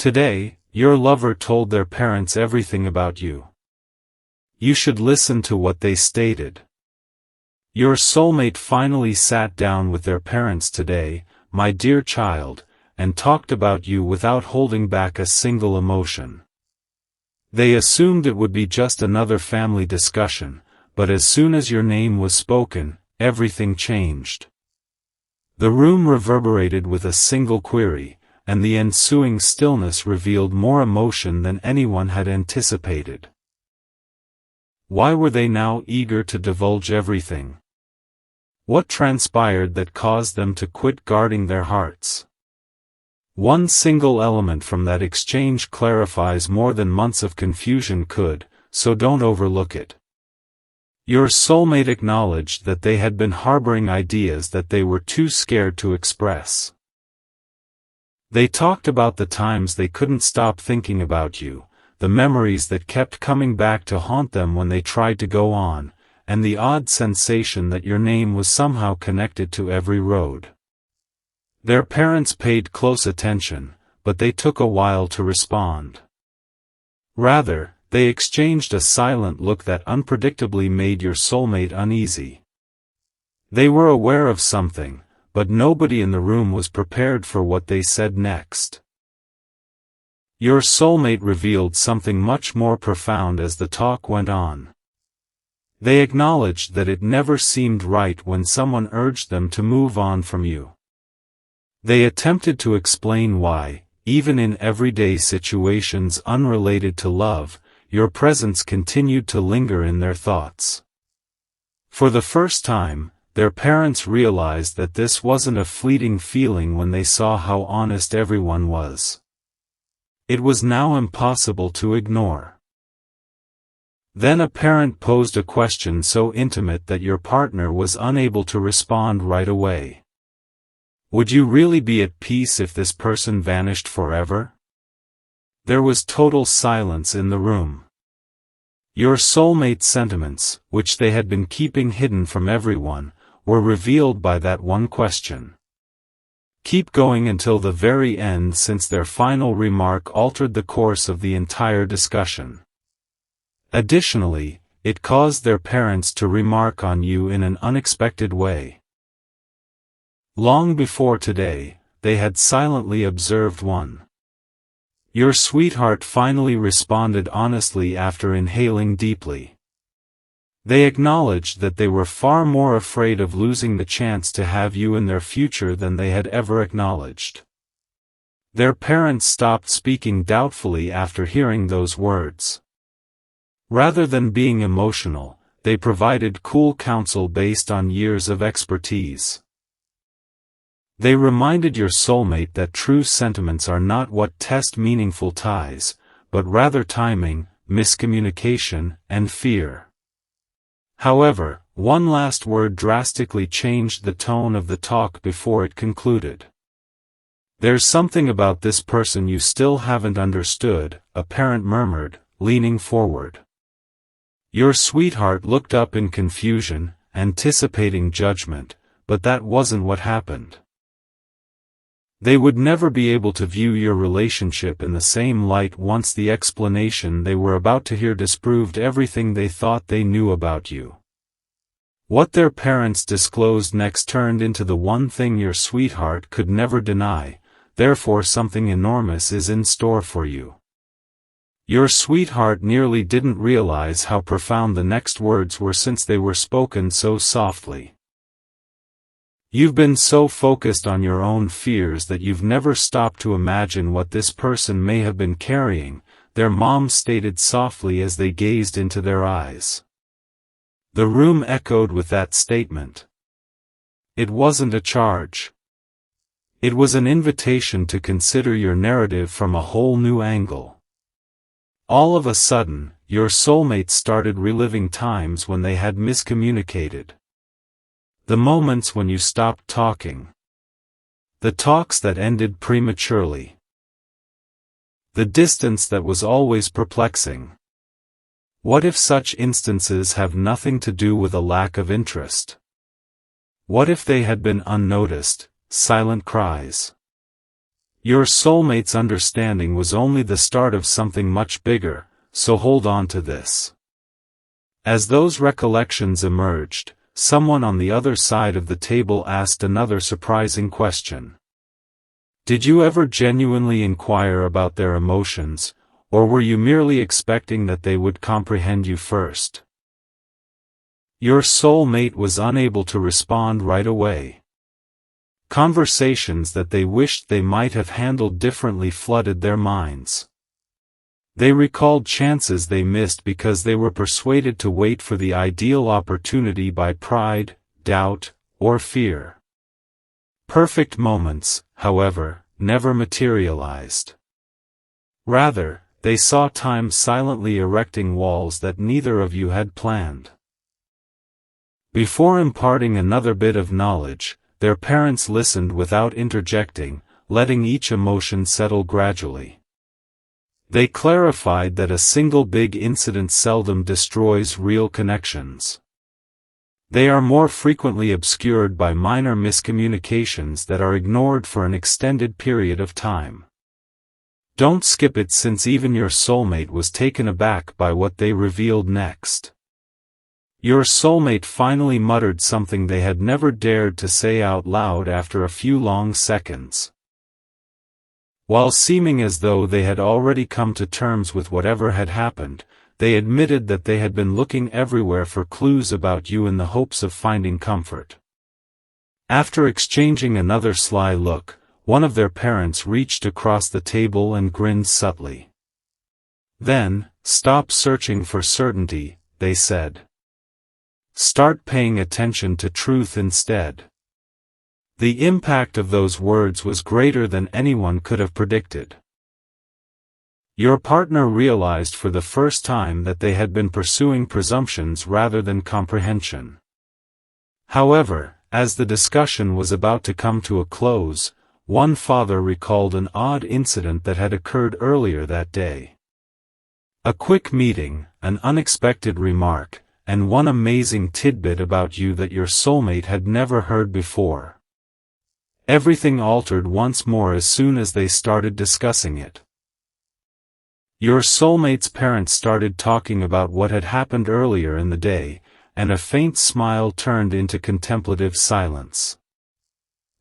Today, your lover told their parents everything about you. You should listen to what they stated. Your soulmate finally sat down with their parents today, my dear child, and talked about you without holding back a single emotion. They assumed it would be just another family discussion, but as soon as your name was spoken, everything changed. The room reverberated with a single query, and the ensuing stillness revealed more emotion than anyone had anticipated. Why were they now eager to divulge everything? What transpired that caused them to quit guarding their hearts? One single element from that exchange clarifies more than months of confusion could, so don't overlook it. Your soulmate acknowledged that they had been harboring ideas that they were too scared to express. They talked about the times they couldn't stop thinking about you, the memories that kept coming back to haunt them when they tried to go on, and the odd sensation that your name was somehow connected to every road. Their parents paid close attention, but they took a while to respond. Rather, they exchanged a silent look that unpredictably made your soulmate uneasy. They were aware of something, but nobody in the room was prepared for what they said next. Your soulmate revealed something much more profound as the talk went on. They acknowledged that it never seemed right when someone urged them to move on from you. They attempted to explain why, even in everyday situations unrelated to love, your presence continued to linger in their thoughts. For the first time, their parents realized that this wasn't a fleeting feeling when they saw how honest everyone was. It was now impossible to ignore. Then a parent posed a question so intimate that your partner was unable to respond right away. Would you really be at peace if this person vanished forever? There was total silence in the room. Your soulmate's sentiments, which they had been keeping hidden from everyone, were revealed by that one question. Keep going until the very end, since their final remark altered the course of the entire discussion. Additionally, it caused their parents to remark on you in an unexpected way. Long before today, they had silently observed one. Your sweetheart finally responded honestly after inhaling deeply. They acknowledged that they were far more afraid of losing the chance to have you in their future than they had ever acknowledged. Their parents stopped speaking doubtfully after hearing those words. Rather than being emotional, they provided cool counsel based on years of expertise. They reminded your soulmate that true sentiments are not what test meaningful ties, but rather timing, miscommunication, and fear. However, one last word drastically changed the tone of the talk before it concluded. There's something about this person you still haven't understood, a parent murmured, leaning forward. Your sweetheart looked up in confusion, anticipating judgment, but that wasn't what happened. They would never be able to view your relationship in the same light once the explanation they were about to hear disproved everything they thought they knew about you. What their parents disclosed next turned into the one thing your sweetheart could never deny, therefore something enormous is in store for you. Your sweetheart nearly didn't realize how profound the next words were since they were spoken so softly. You've been so focused on your own fears that you've never stopped to imagine what this person may have been carrying, their mom stated softly as they gazed into their eyes. The room echoed with that statement. It wasn't a charge. It was an invitation to consider your narrative from a whole new angle. All of a sudden, your soulmate started reliving times when they had miscommunicated. The moments when you stopped talking. The talks that ended prematurely. The distance that was always perplexing. What if such instances have nothing to do with a lack of interest? What if they had been unnoticed, silent cries? Your soulmate's understanding was only the start of something much bigger, so hold on to this. As those recollections emerged, someone on the other side of the table asked another surprising question. Did you ever genuinely inquire about their emotions, or were you merely expecting that they would comprehend you first? Your soulmate was unable to respond right away. Conversations that they wished they might have handled differently flooded their minds. They recalled chances they missed because they were persuaded to wait for the ideal opportunity by pride, doubt, or fear. Perfect moments, however, never materialized. Rather, they saw time silently erecting walls that neither of you had planned. Before imparting another bit of knowledge, their parents listened without interjecting, letting each emotion settle gradually. They clarified that a single big incident seldom destroys real connections. They are more frequently obscured by minor miscommunications that are ignored for an extended period of time. Don't skip it, since even your soulmate was taken aback by what they revealed next. Your soulmate finally muttered something they had never dared to say out loud after a few long seconds. While seeming as though they had already come to terms with whatever had happened, they admitted that they had been looking everywhere for clues about you in the hopes of finding comfort. After exchanging another sly look, one of their parents reached across the table and grinned subtly. Then, stop searching for certainty, they said. Start paying attention to truth instead. The impact of those words was greater than anyone could have predicted. Your partner realized for the first time that they had been pursuing presumptions rather than comprehension. However, as the discussion was about to come to a close, one father recalled an odd incident that had occurred earlier that day. A quick meeting, an unexpected remark, and one amazing tidbit about you that your soulmate had never heard before. Everything altered once more as soon as they started discussing it. Your soulmate's parents started talking about what had happened earlier in the day, and a faint smile turned into contemplative silence.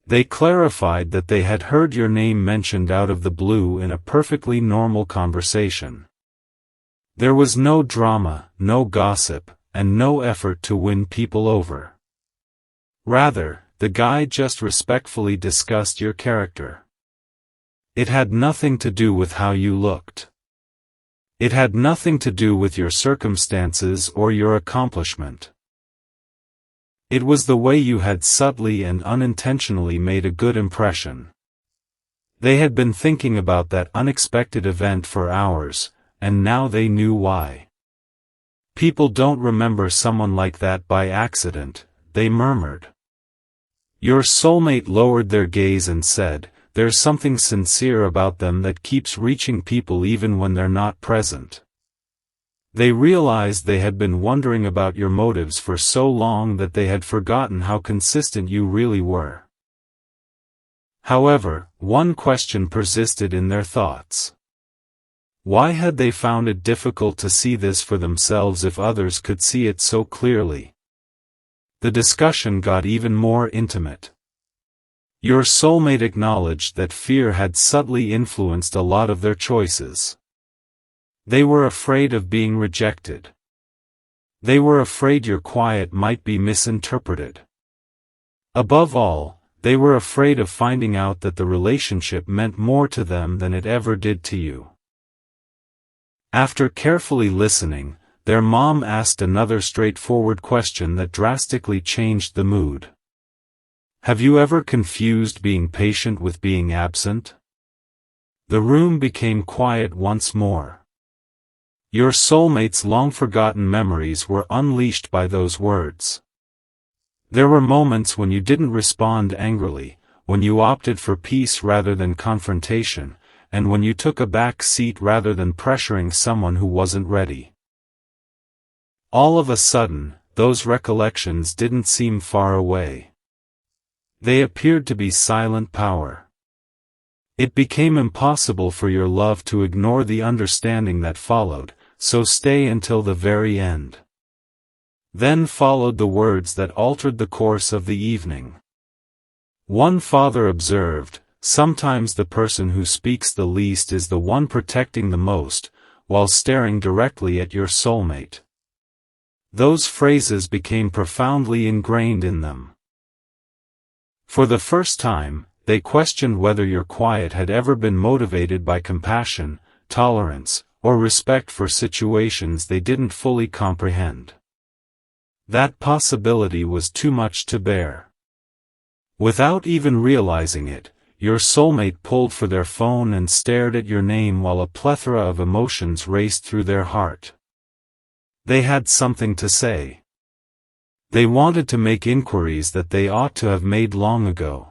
They clarified that they had heard your name mentioned out of the blue in a perfectly normal conversation. There was no drama, no gossip, and no effort to win people over. Rather, the guy just respectfully discussed your character. It had nothing to do with how you looked. It had nothing to do with your circumstances or your accomplishment. It was the way you had subtly and unintentionally made a good impression. They had been thinking about that unexpected event for hours, and now they knew why. People don't remember someone like that by accident, they murmured. Your soulmate lowered their gaze and said, there's something sincere about them that keeps reaching people even when they're not present. They realized they had been wondering about your motives for so long that they had forgotten how consistent you really were. However, one question persisted in their thoughts. Why had they found it difficult to see this for themselves if others could see it so clearly? The discussion got even more intimate. Your soulmate acknowledged that fear had subtly influenced a lot of their choices. They were afraid of being rejected. They were afraid your quiet might be misinterpreted. Above all, they were afraid of finding out that the relationship meant more to them than it ever did to you. After carefully listening, their mom asked another straightforward question that drastically changed the mood. Have you ever confused being patient with being absent? The room became quiet once more. Your soulmate's long-forgotten memories were unleashed by those words. There were moments when you didn't respond angrily, when you opted for peace rather than confrontation, and when you took a back seat rather than pressuring someone who wasn't ready. All of a sudden, those recollections didn't seem far away. They appeared to be silent power. It became impossible for your love to ignore the understanding that followed, so stay until the very end. Then followed the words that altered the course of the evening. One father observed, "Sometimes the person who speaks the least is the one protecting the most, while staring directly at your soulmate." Those phrases became profoundly ingrained in them. For the first time, they questioned whether your quiet had ever been motivated by compassion, tolerance, or respect for situations they didn't fully comprehend. That possibility was too much to bear. Without even realizing it, your soulmate pulled for their phone and stared at your name while a plethora of emotions raced through their heart. They had something to say. They wanted to make inquiries that they ought to have made long ago.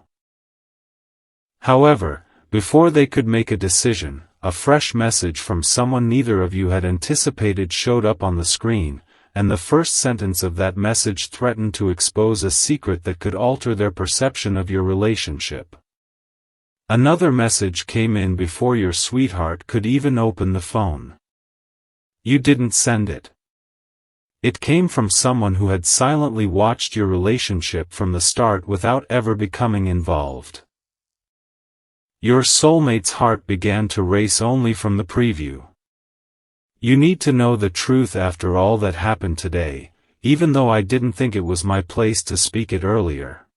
However, before they could make a decision, a fresh message from someone neither of you had anticipated showed up on the screen, and the first sentence of that message threatened to expose a secret that could alter their perception of your relationship. Another message came in before your sweetheart could even open the phone. You didn't send it. It came from someone who had silently watched your relationship from the start without ever becoming involved. Your soulmate's heart began to race only from the preview. "You need to know the truth after all that happened today, even though I didn't think it was my place to speak it earlier."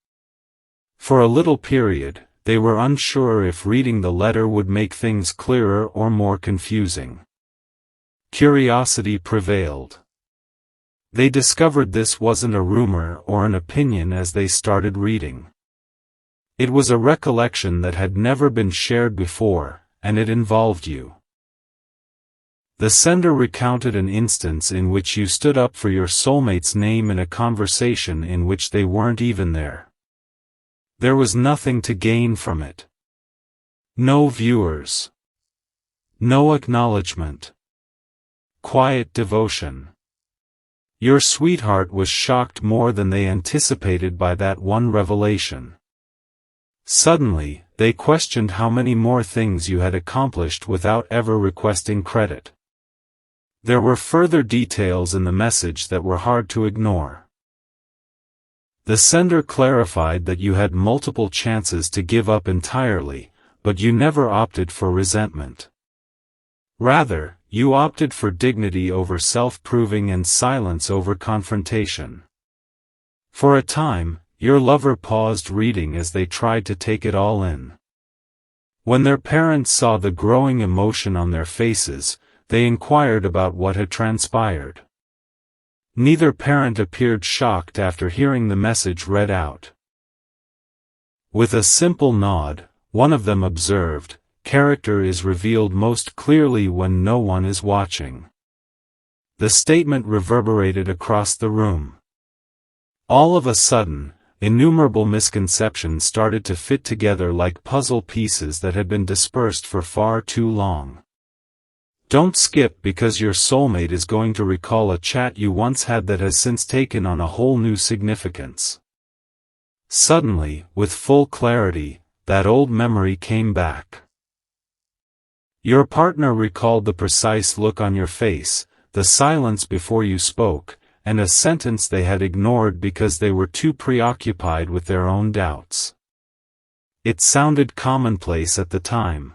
For a little period, they were unsure if reading the letter would make things clearer or more confusing. Curiosity prevailed. They discovered this wasn't a rumor or an opinion as they started reading. It was a recollection that had never been shared before, and it involved you. The sender recounted an instance in which you stood up for your soulmate's name in a conversation in which they weren't even there. There was nothing to gain from it. No viewers. No acknowledgement. Quiet devotion. Your sweetheart was shocked more than they anticipated by that one revelation. Suddenly, they questioned how many more things you had accomplished without ever requesting credit. There were further details in the message that were hard to ignore. The sender clarified that you had multiple chances to give up entirely, but you never opted for resentment. Rather, you opted for dignity over self-proving and silence over confrontation. For a time, your lover paused reading as they tried to take it all in. When their parents saw the growing emotion on their faces, they inquired about what had transpired. Neither parent appeared shocked after hearing the message read out. With a simple nod, one of them observed, "Character is revealed most clearly when no one is watching." The statement reverberated across the room. All of a sudden, innumerable misconceptions started to fit together like puzzle pieces that had been dispersed for far too long. Don't skip because your soulmate is going to recall a chat you once had that has since taken on a whole new significance. Suddenly, with full clarity, that old memory came back. Your partner recalled the precise look on your face, the silence before you spoke, and a sentence they had ignored because they were too preoccupied with their own doubts. It sounded commonplace at the time.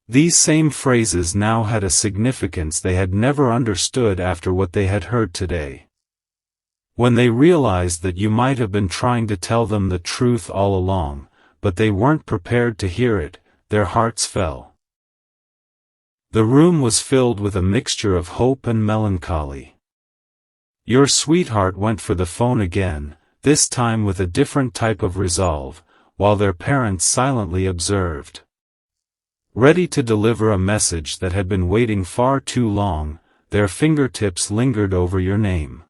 These same phrases now had a significance they had never understood after what they had heard today. When they realized that you might have been trying to tell them the truth all along, but they weren't prepared to hear it, their hearts fell. The room was filled with a mixture of hope and melancholy. Your sweetheart went for the phone again, this time with a different type of resolve, while their parents silently observed. Ready to deliver a message that had been waiting far too long, their fingertips lingered over your name.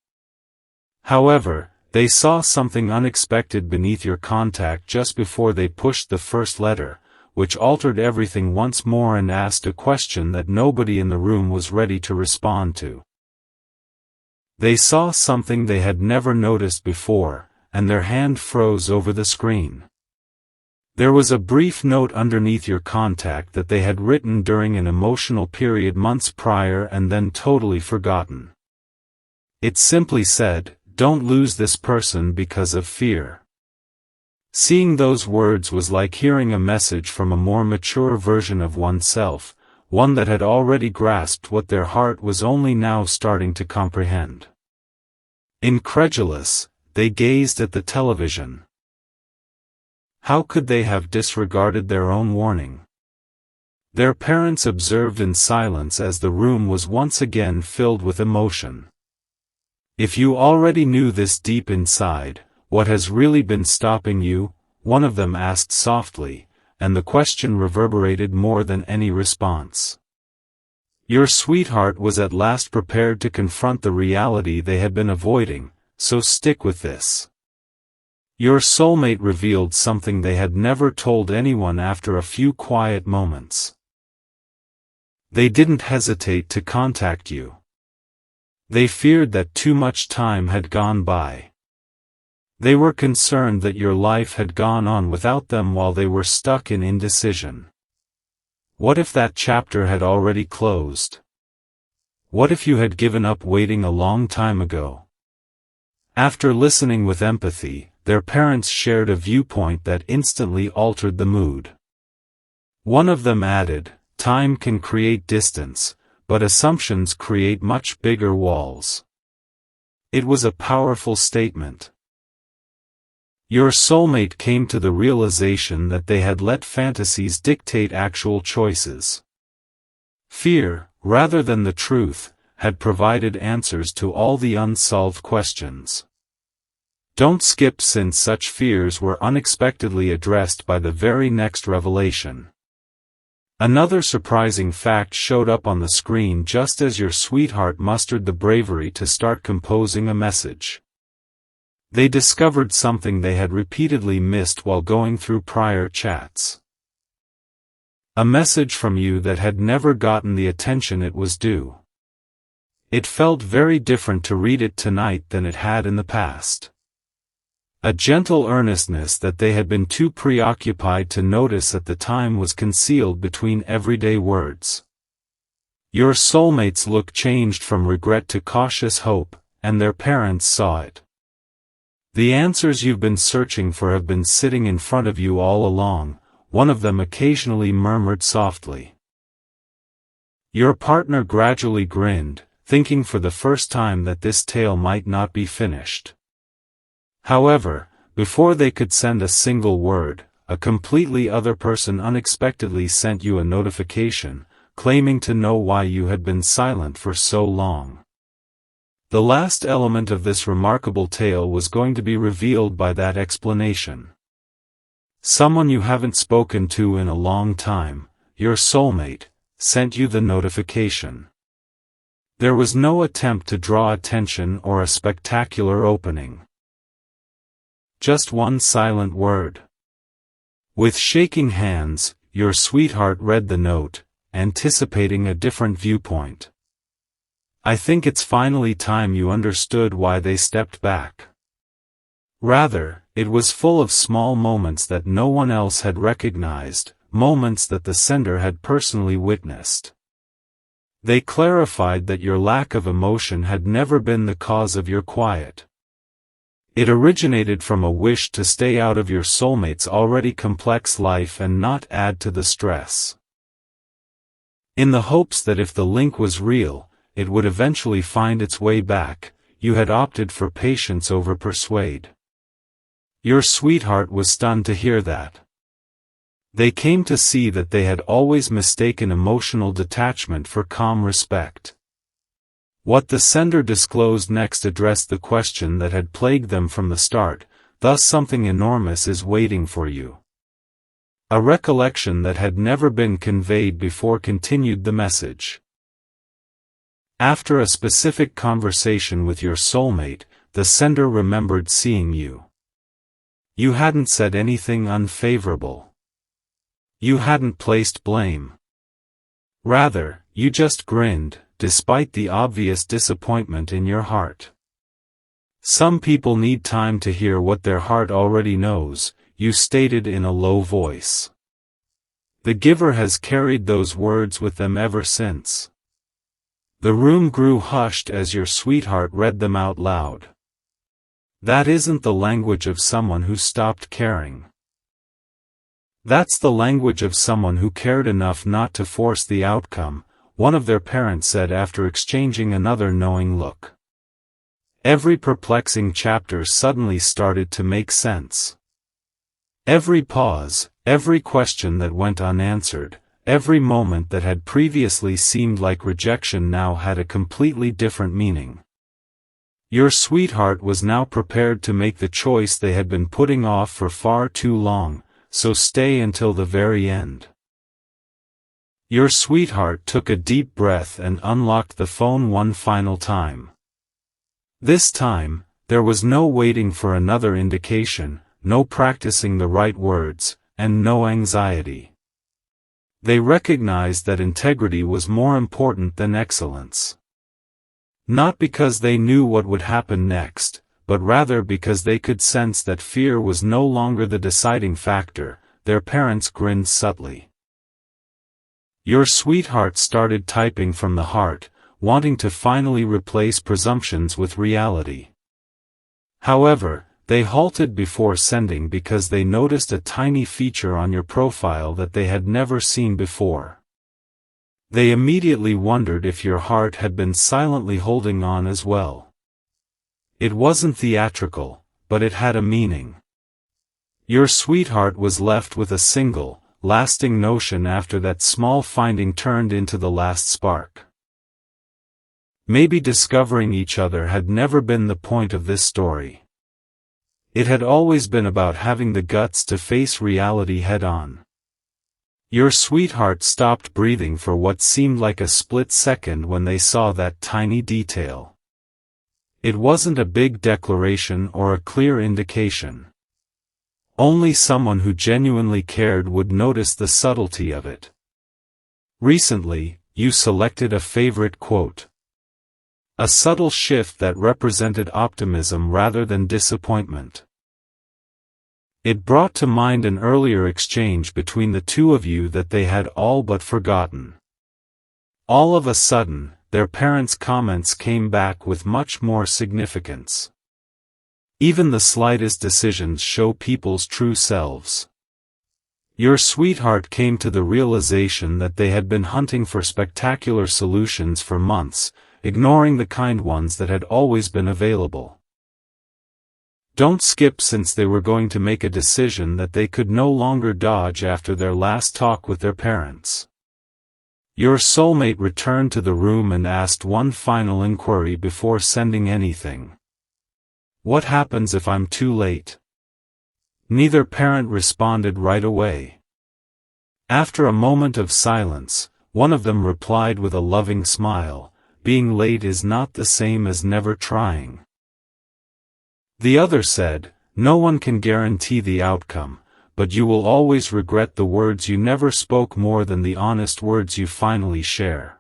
However, they saw something unexpected beneath your contact just before they pushed the first letter, which altered everything once more and asked a question that nobody in the room was ready to respond to. They saw something they had never noticed before, and their hand froze over the screen. There was a brief note underneath your contact that they had written during an emotional period months prior and then totally forgotten. It simply said, "Don't lose this person because of fear." Seeing those words was like hearing a message from a more mature version of oneself, one that had already grasped what their heart was only now starting to comprehend. Incredulous, they gazed at the television. How could they have disregarded their own warning? Their parents observed in silence as the room was once again filled with emotion. "If you already knew this deep inside, what has really been stopping you?" one of them asked softly, and the question reverberated more than any response. Your sweetheart was at last prepared to confront the reality they had been avoiding, so stick with this. Your soulmate revealed something they had never told anyone after a few quiet moments. They didn't hesitate to contact you. They feared that too much time had gone by. They were concerned that your life had gone on without them while they were stuck in indecision. What if that chapter had already closed? What if you had given up waiting a long time ago? After listening with empathy, their parents shared a viewpoint that instantly altered the mood. One of them added, "Time can create distance, but assumptions create much bigger walls." It was a powerful statement. Your soulmate came to the realization that they had let fantasies dictate actual choices. Fear, rather than the truth, had provided answers to all the unsolved questions. Don't skip, since such fears were unexpectedly addressed by the very next revelation. Another surprising fact showed up on the screen just as your sweetheart mustered the bravery to start composing a message. They discovered something they had repeatedly missed while going through prior chats. A message from you that had never gotten the attention it was due. It felt very different to read it tonight than it had in the past. A gentle earnestness that they had been too preoccupied to notice at the time was concealed between everyday words. Your soulmate's look changed from regret to cautious hope, and their parents saw it. "The answers you've been searching for have been sitting in front of you all along," one of them occasionally murmured softly. Your partner gradually grinned, thinking for the first time that this tale might not be finished. However, before they could send a single word, a completely other person unexpectedly sent you a notification, claiming to know why you had been silent for so long. The last element of this remarkable tale was going to be revealed by that explanation. Someone you haven't spoken to in a long time, your soulmate, sent you the notification. There was no attempt to draw attention or a spectacular opening. Just one silent word. With shaking hands, your sweetheart read the note, anticipating a different viewpoint. "I think it's finally time you understood why they stepped back." Rather, it was full of small moments that no one else had recognized, moments that the sender had personally witnessed. They clarified that your lack of emotion had never been the cause of your quiet. It originated from a wish to stay out of your soulmate's already complex life and not add to the stress. In the hopes that if the link was real, it would eventually find its way back, you had opted for patience over persuade. Your sweetheart was stunned to hear that. They came to see that they had always mistaken emotional detachment for calm respect. What the sender disclosed next addressed the question that had plagued them from the start, thus something enormous is waiting for you. A recollection that had never been conveyed before continued the message. After a specific conversation with your soulmate, the sender remembered seeing you. You hadn't said anything unfavorable. You hadn't placed blame. Rather, you just grinned, despite the obvious disappointment in your heart. Some people need time to hear what their heart already knows, you stated in a low voice. The giver has carried those words with them ever since. The room grew hushed as your sweetheart read them out loud. That isn't the language of someone who stopped caring. That's the language of someone who cared enough not to force the outcome, one of their parents said after exchanging another knowing look. Every perplexing chapter suddenly started to make sense. Every pause, every question that went unanswered, every moment that had previously seemed like rejection now had a completely different meaning. Your sweetheart was now prepared to make the choice they had been putting off for far too long, so stay until the very end. Your sweetheart took a deep breath and unlocked the phone one final time. This time, there was no waiting for another indication, no practicing the right words, and no anxiety. They recognized that integrity was more important than excellence. Not because they knew what would happen next, but rather because they could sense that fear was no longer the deciding factor. Their parents grinned subtly. Your sweetheart started typing from the heart, wanting to finally replace presumptions with reality. However, they halted before sending because they noticed a tiny feature on your profile that they had never seen before. They immediately wondered if your heart had been silently holding on as well. It wasn't theatrical, but it had a meaning. Your sweetheart was left with a single, lasting notion after that small finding turned into the last spark. Maybe discovering each other had never been the point of this story. It had always been about having the guts to face reality head-on. Your sweetheart stopped breathing for what seemed like a split second when they saw that tiny detail. It wasn't a big declaration or a clear indication. Only someone who genuinely cared would notice the subtlety of it. Recently, you selected a favorite quote. A subtle shift that represented optimism rather than disappointment. It brought to mind an earlier exchange between the two of you that they had all but forgotten. All of a sudden, their parents' comments came back with much more significance. Even the slightest decisions show people's true selves. Your sweetheart came to the realization that they had been hunting for spectacular solutions for months, ignoring the kind ones that had always been available. Don't skip since they were going to make a decision that they could no longer dodge after their last talk with their parents. Your soulmate returned to the room and asked one final inquiry before sending anything. What happens if I'm too late? Neither parent responded right away. After a moment of silence, one of them replied with a loving smile, being late is not the same as never trying. The other said, no one can guarantee the outcome, but you will always regret the words you never spoke more than the honest words you finally share.